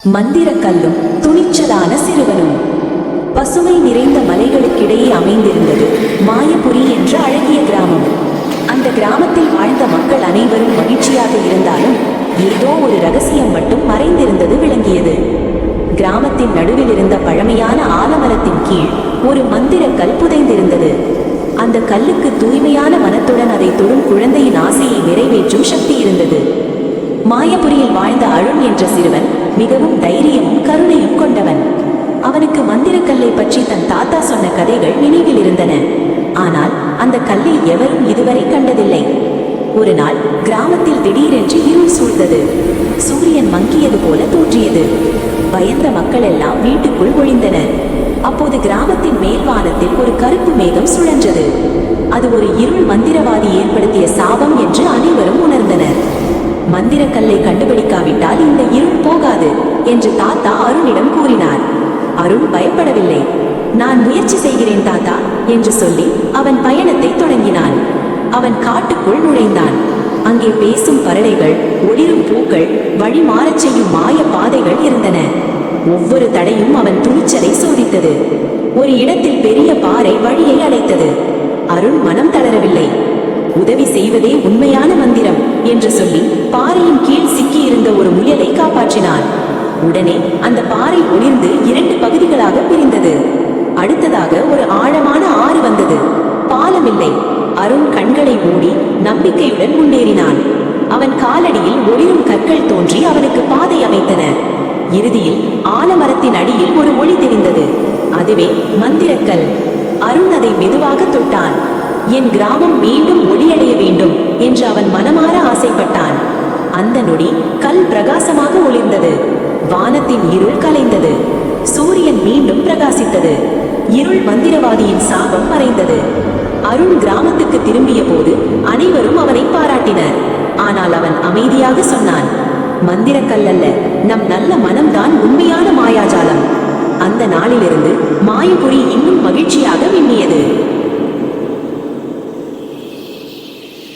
மந்திரக்கல்லும் துணிச்சலான சிறுவனும். பசுமை நிறைந்த மலைகளுக்கிடையே அமைந்திருந்தது மாயபுரி என்ற அழகிய கிராமம். அந்த கிராமத்தில் வாழ்ந்த மக்கள் அனைவரும் மகிழ்ச்சியாக இருந்தாலும் ஏதோ ஒரு ரகசியம் மட்டும் மறைந்திருந்தது விளங்கியது. கிராமத்தின் நடுவில் இருந்த பழமையான ஆலமரத்தின் கீழ் ஒரு மந்திரக்கல் புதைந்திருந்தது. அந்த கல்லுக்கு தூய்மையான மனத்துடன் அதை தொடும் குழந்தையின் ஆசையை நிறைவேற்றும் சக்தி இருந்தது. மாயபுரியில் வாழ்ந்த அருண் என்ற சிறுவன் மிகவும் தைரியமும் கருணையும் கொண்டவன். அவனுக்கு மந்திரக்கல்லை பற்றி தன் தாத்தா சொன்ன கதைகள் நினைவில் இருந்தன. ஆனால் அந்த கல்லை எவரும் இதுவரை கண்டதில்லை. ஒரு நாள் கிராமத்தில் திடீரென்று இருள் சூழ்ந்தது. சூரியன் மங்கியது போல தோன்றியது. பயந்த மக்கள் எல்லாம் வீட்டுக்குள் ஒளிந்தனர். அப்போது கிராமத்தின் மேல்வானத்தில் ஒரு கருப்பு மேகம் சுழன்றது. அது ஒரு இருள் மந்திரவாதி ஏற்படுத்திய சாபம் என்று அனைவரும் உணர்ந்தனர். மந்திரக்கல்லை கண்டுபிடிக்காவிட்டால் இந்த இருள் போகாது என்று தாத்தா அருணிடம் கூறினார். அருண் பயப்படவில்லை. நான் முயற்சி செய்கிறேன் தாத்தா என்று சொல்லி அவன் பயணத்தை தொடங்கினான். அவன் காட்டுக்குள் நுழைந்தான். அங்கே பேசும் பறவைகள், ஒளிரும் பூக்கள், வழி மாறச் செய்யும் மாய பாதைகள் இருந்தன. ஒவ்வொரு தடையும் அவன் துணிச்சலை சோதித்தது. ஒரு இடத்தில் பெரிய பாறை வழியை அடைத்தது. அருண் மனம் தளரவில்லை. உதவி செய்வதே உண்மையான மந்திரம் என்று சொல்லி பாறையின் கீழ் சிக்கியிருந்த ஒரு முயலை காப்பாற்றினான். உடனே அந்த பாறை ஒளிர்ந்து 2 பகுதிகளாக பிரிந்தது. அடுத்ததாக ஒரு ஆழமான ஆறு வந்தது. பாலமில்லை. அருண் கண்களை மூடி நம்பிக்கையுடன் முன்னேறினான். அவன் காலடியில் ஒளிரும் கற்கள் தோன்றி அவனுக்கு பாதை அமைத்தன. இறுதியில் ஆலமரத்தின் அடியில் ஒரு ஒளி தெரிந்தது. அதுவே மந்திரக்கல். அருண் அதை மெதுவாக தொட்டான். என் கிராமம் மீண்டும் ஒளியடைய வேண்டும் என்று அவன் மனமாற ஆசைப்பட்டான். அந்த நொடி கல் பிரகாசமாக ஒளிர்ந்தது. வானத்தின் இருள் கலைந்தது. சூரியன் மீண்டும் பிரகாசித்தது. இருள் மந்திரவாதியின் சாபம் மறைந்தது. அருண் கிராமத்துக்கு திரும்பிய போது அனைவரும் அவனை பாராட்டினர். ஆனால் அவன் அமைதியாக சொன்னான், மந்திரக்கல் அல்ல, நம் நல்ல மனம்தான் உண்மையான மாயாஜாலம். அந்த நாளிலிருந்து மாயபுரி இன்னும் மகிழ்ச்சியாக மின்னியது.